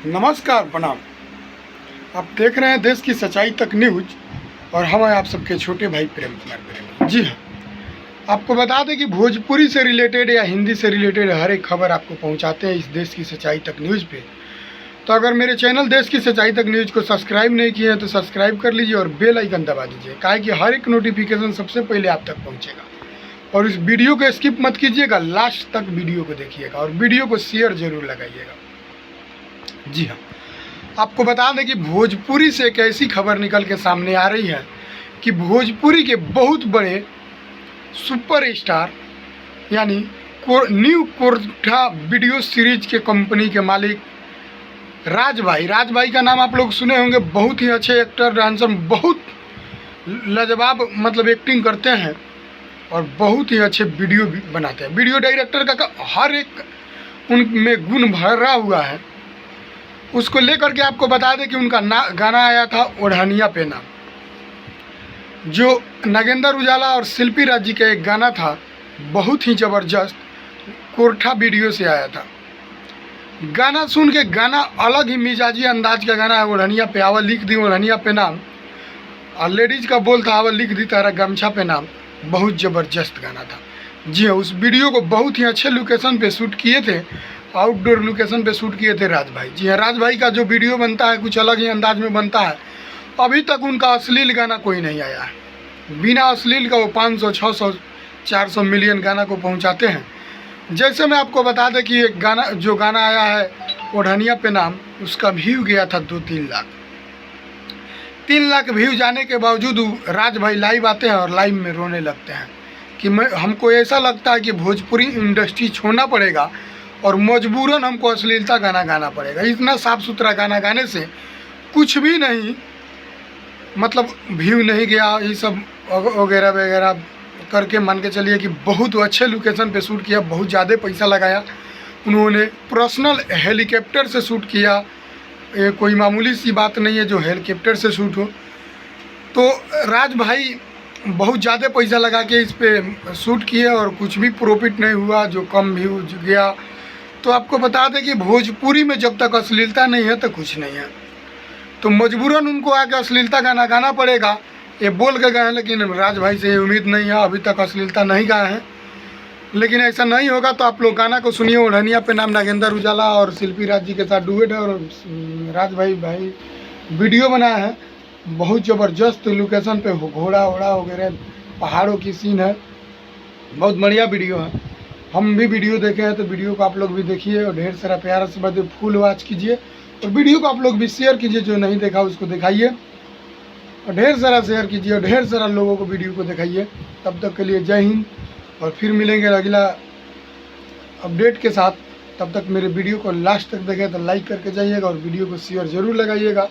नमस्कार, प्रणाम। आप देख रहे हैं देश की सच्चाई तक न्यूज और हम हैं आप सबके छोटे भाई प्रेम कुमार प्रेमी। जी हाँ, आपको बता दें कि भोजपुरी से रिलेटेड या हिंदी से रिलेटेड हर एक खबर आपको पहुंचाते हैं इस देश की सच्चाई तक न्यूज़ पे। तो अगर मेरे चैनल देश की सच्चाई तक न्यूज़ को सब्सक्राइब नहीं किए हैं तो सब्सक्राइब कर लीजिए और बेल आइकन दबा दीजिए, काहे कि हर एक नोटिफिकेशन सबसे पहले आप तक पहुँचेगा। और इस वीडियो को स्किप मत कीजिएगा, लास्ट तक वीडियो को देखिएगा और वीडियो को शेयर जरूर लगाइएगा। जी हाँ, आपको बता दें कि भोजपुरी से एक ऐसी खबर निकल के सामने आ रही है कि भोजपुरी के बहुत बड़े सुपरस्टार यानी न्यू कोर्टा वीडियो सीरीज के कंपनी के मालिक राज भाई का नाम आप लोग सुने होंगे। बहुत ही अच्छे एक्टर, डांसर, बहुत लाजवाब मतलब एक्टिंग करते हैं और बहुत ही अच्छे वीडियो भी बनाते हैं। वीडियो डायरेक्टर का हर एक उनमें गुण भरा हुआ है। उसको लेकर के आपको बता दें कि उनका गाना आया था ओढ़निया पे नाम, जो नागेंद्र उजाला और शिल्पी राज जी का एक गाना था, बहुत ही ज़बरदस्त कोर्टा वीडियो से आया था। गाना सुन के, गाना अलग ही मिजाजी अंदाज का गाना है। ओढ़निया पे आवा लिख दी ओढ़निया पे नाम, और लेडीज़ का बोल था आवा लिख दी तारा गमछा पे नाम। बहुत ज़बरदस्त गाना था। जी हाँ, उस वीडियो को बहुत ही अच्छे लोकेशन पे शूट किए थे, आउटडोर लोकेशन पे शूट किए थे राज भाई। जी हाँ, राज भाई का जो वीडियो बनता है कुछ अलग ही अंदाज में बनता है। अभी तक उनका अश्लील गाना कोई नहीं आया है। बिना अश्लील का वो 500, 600, 400 मिलियन गाना को पहुंचाते हैं। जैसे मैं आपको बता दें कि एक गाना जो गाना आया है ओढ़निया पे नाम, उसका व्यू गया था 2-3 लाख। 3 लाख व्यू जाने के बावजूद राज भाई लाइव आते हैं और लाइव में रोने लगते हैं कि हमको ऐसा लगता है कि भोजपुरी इंडस्ट्री छोड़ना पड़ेगा और मजबूरन हमको अश्लीलता गाना गाना पड़ेगा। इतना साफ़ सुथरा गाना गाने से कुछ भी नहीं, मतलब व्यू नहीं गया, ये सब वगैरह वगैरह करके मान के चलिए कि बहुत अच्छे लोकेशन पे शूट किया, बहुत ज़्यादा पैसा लगाया उन्होंने। पर्सनल हेलीकॉप्टर से शूट किया, ये कोई मामूली सी बात नहीं है जो हेलीकॉप्टर से शूट हो। तो राज भाई बहुत ज़्यादा पैसा लगा के इस पे शूट किए और कुछ भी प्रॉफिट नहीं हुआ, जो कम व्यू गया। तो आपको बता दें कि भोजपुरी में जब तक अश्लीलता नहीं है तो कुछ नहीं है। तो मजबूरन उनको आके अश्लीलता गाना गाना पड़ेगा। ये बोल के गए हैं, लेकिन राज भाई से ये उम्मीद नहीं है, अभी तक अश्लीलता नहीं गाए हैं। लेकिन ऐसा नहीं होगा तो आप लोग गाना को सुनिए। ओढ़निया पे नाम नागेंद्र उजाला और शिल्पी राज जी के साथ डुएट है और राज भाई वीडियो बनाया है। बहुत ज़बरदस्त लोकेशन पे घोड़ा वोड़ा वगैरह पहाड़ों की सीन है, बहुत बढ़िया वीडियो है। हम भी वीडियो देखे हैं तो वीडियो को आप लोग भी देखिए और ढेर सारा प्यार से बात फुल वॉच कीजिए और वीडियो को आप लोग भी शेयर कीजिए। जो नहीं देखा उसको दिखाइए और ढेर सारा शेयर कीजिए और ढेर सारा लोगों को वीडियो को दिखाइए। तब तक के लिए जय हिंद, और फिर मिलेंगे अगला अपडेट के साथ। तब तक मेरे वीडियो को लास्ट तक देखें तो लाइक करके जाइएगा और वीडियो को शेयर ज़रूर लगाइएगा।